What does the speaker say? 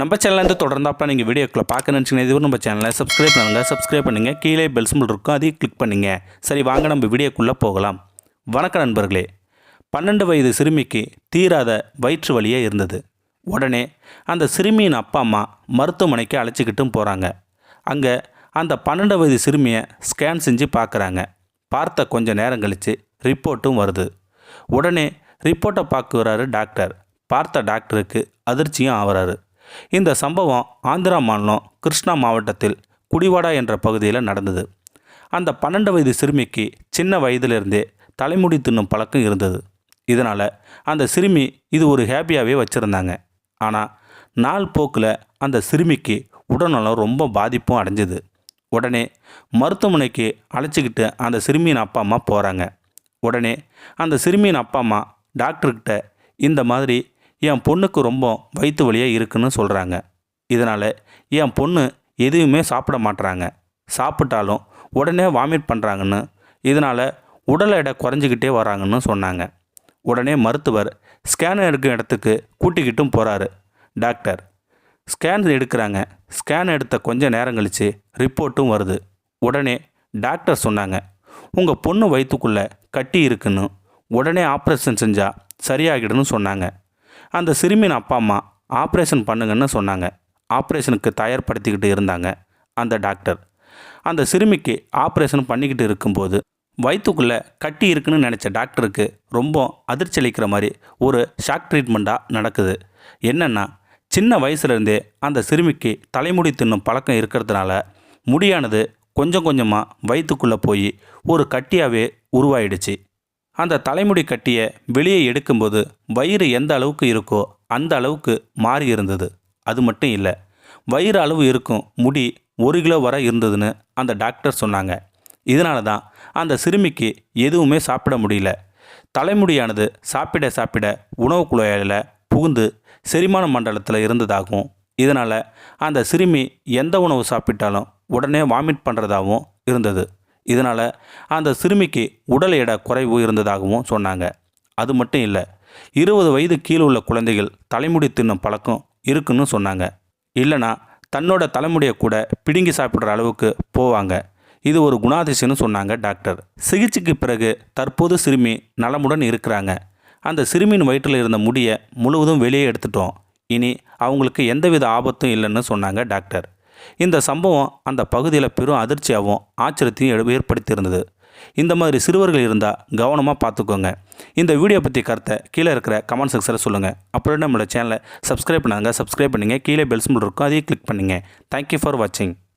நம்ம சேனலேருந்து தொடர்ந்தாப்பில் நீங்கள் வீடியோக்களை பார்க்க நினச்சிங்கன்னா இதுவும் நம்ம சேனலை சப்ஸ்கிரைப் பண்ணுங்கள் கீழே பெல் சிம்பிள் இருக்கும் அதையும் கிளிக் பண்ணுங்க. சரி வாங்க நம்ம வீடியோக்குள்ளே போகலாம். வணக்கம் நண்பர்களே. 12 வயது சிறுமிக்கு தீராத வயிற்று வலியே இருந்தது. உடனே அந்த சிறுமியின் அப்பா அம்மா மருத்துவமனைக்கு அழைச்சிக்கிட்டும் போகிறாங்க. அங்கே அந்த 12 வயது சிறுமியை ஸ்கேன் செஞ்சு பார்க்குறாங்க. பார்த்த கொஞ்சம் நேரம் கழித்து ரிப்போர்ட்டும் வருது. உடனே ரிப்போர்ட்டை பார்க்குறாரு டாக்டர். பார்த்த டாக்டருக்கு அதிர்ச்சியும் ஆகிறாரு. இந்த சம்பவம் ஆந்திரா மாநிலம் கிருஷ்ணா மாவட்டத்தில் குடிவாடா என்ற பகுதியில் நடந்தது. அந்த 12 வயது சிறுமிக்கு சின்ன வயதிலிருந்தே தலைமுடி தின்னும் பழக்கம் இருந்தது. இதனால் அந்த சிறுமி இது ஒரு ஹேபியாகவே வச்சுருந்தாங்க. ஆனால் நாள் போக்கில் அந்த சிறுமிக்கு உடல்நலம் ரொம்ப பாதிப்பும் அடைஞ்சிது. உடனே மருத்துவமனைக்கு அழைச்சிக்கிட்டு அந்த சிறுமியின் அப்பா அம்மா போகிறாங்க. உடனே அந்த சிறுமியின் அப்பா அம்மா டாக்டர்கிட்ட இந்த மாதிரி என் பொண்ணுக்கு ரொம்ப வயிற்று வலியாக இருக்குன்னு சொல்கிறாங்க. இதனால் என் பொண்ணு எதுவுமே சாப்பிட மாட்டுறாங்க, சாப்பிட்டாலும் உடனே வாமிட் பண்ணுறாங்கன்னு, இதனால் உடல் எடை குறைஞ்சிக்கிட்டே வராங்கன்னு சொன்னாங்க. உடனே மருத்துவர் ஸ்கேன் எடுக்கும் இடத்துக்கு கூட்டிக்கிட்டும் போகிறாரு டாக்டர். ஸ்கேன் எடுக்கிறாங்க. ஸ்கேன் எடுத்த கொஞ்சம் நேரம் கழித்து ரிப்போர்ட்டும் வருது. உடனே டாக்டர் சொன்னாங்க, உங்கள் பொண்ணு வயிற்றுக்குள்ளே கட்டி இருக்குன்னு, உடனே ஆப்ரேஷன் செஞ்சால் சரியாகிடுன்னு சொன்னாங்க. அந்த சிறுமியின் அப்பா அம்மா ஆப்ரேஷன் பண்ணுங்கன்னு சொன்னாங்க. ஆப்ரேஷனுக்கு தயார்படுத்திக்கிட்டு இருந்தாங்க அந்த டாக்டர். அந்த சிறுமிக்கு ஆப்ரேஷன் பண்ணிக்கிட்டு இருக்கும்போது வயிற்றுக்குள்ளே கட்டி இருக்குன்னு நினச்ச டாக்டருக்கு ரொம்ப அதிர்ச்சி அளிக்கிற மாதிரி ஒரு ஷாக் ட்ரீட்மெண்ட்டாக நடக்குது. என்னென்னா, சின்ன வயசுலேருந்தே அந்த சிறுமிக்கு தலைமுடி தின்னும் பழக்கம் இருக்கிறதுனால முடியானது கொஞ்சம் கொஞ்சமாக வயிற்றுக்குள்ளே போய் ஒரு கட்டியாகவே உருவாயிடுச்சு. அந்த தலைமுடி கட்டியை வெளியே எடுக்கும்போது வயிறு எந்த அளவுக்கு இருக்கோ அந்த அளவுக்கு மாறி இருந்தது. அது மட்டும் இல்லை, வயிறு அளவு இருக்கும் முடி 1 கிலோ வரை இருந்ததுன்னு அந்த டாக்டர் சொன்னாங்க. இதனால தான் அந்த சிறுமிக்கு எதுவுமே சாப்பிட முடியல. தலைமுடியானது சாப்பிட உணவு குழாயில் புகுந்து செரிமான மண்டலத்தில் இருந்ததாகவும், இதனால் அந்த சிறுமி எந்த உணவு சாப்பிட்டாலும் உடனே வாமிட் பண்ணுறதாகவும் இருந்தது. இதனால் அந்த சிறுமிக்கு உடல் எடை குறைவு இருந்ததாகவும் சொன்னாங்க. அது மட்டும் இல்லை, 20 வயது கீழே உள்ள குழந்தைகள் தலைமுடி தின்னும் பழக்கம் இருக்குன்னு சொன்னாங்க. இல்லைனா தன்னோட தலைமுடியை கூட பிடுங்கி சாப்பிட்ற அளவுக்கு போவாங்க. இது ஒரு குணாதிசயம்னு சொன்னாங்க டாக்டர். சிகிச்சைக்கு பிறகு தற்போது சிறுமி நலமுடன் இருக்கிறாங்க. அந்த சிறுமியின் வயிற்றில் இருந்த முடியை முழுவதும் வெளியே எடுத்துட்டோம். இனி அவங்களுக்கு எந்தவித ஆபத்தும் இல்லைன்னு சொன்னாங்க டாக்டர். இந்த சம்பவம் அந்த பகுதியில் பெரும் அதிர்ச்சியாகவும் ஆச்சரியத்தையும் ஏற்படுத்தியிருந்தது. இந்த மாதிரி சிறுவர்கள் இருந்தால் கவனமாக பார்த்துக்கோங்க. இந்த வீடியோ பற்றி கருத்தை கீழே இருக்கிற கமெண்ட் செக்ஷனில் சொல்லுங்கள். அப்புறம் நம்மளோட சேனலை சப்ஸ்கிரைப் பண்ணுங்க. கீழே பெல் சிம்பிள் இருக்கும், அதையும் கிளிக் பண்ணுங்கள். தேங்க்யூ ஃபார் வாட்சிங்.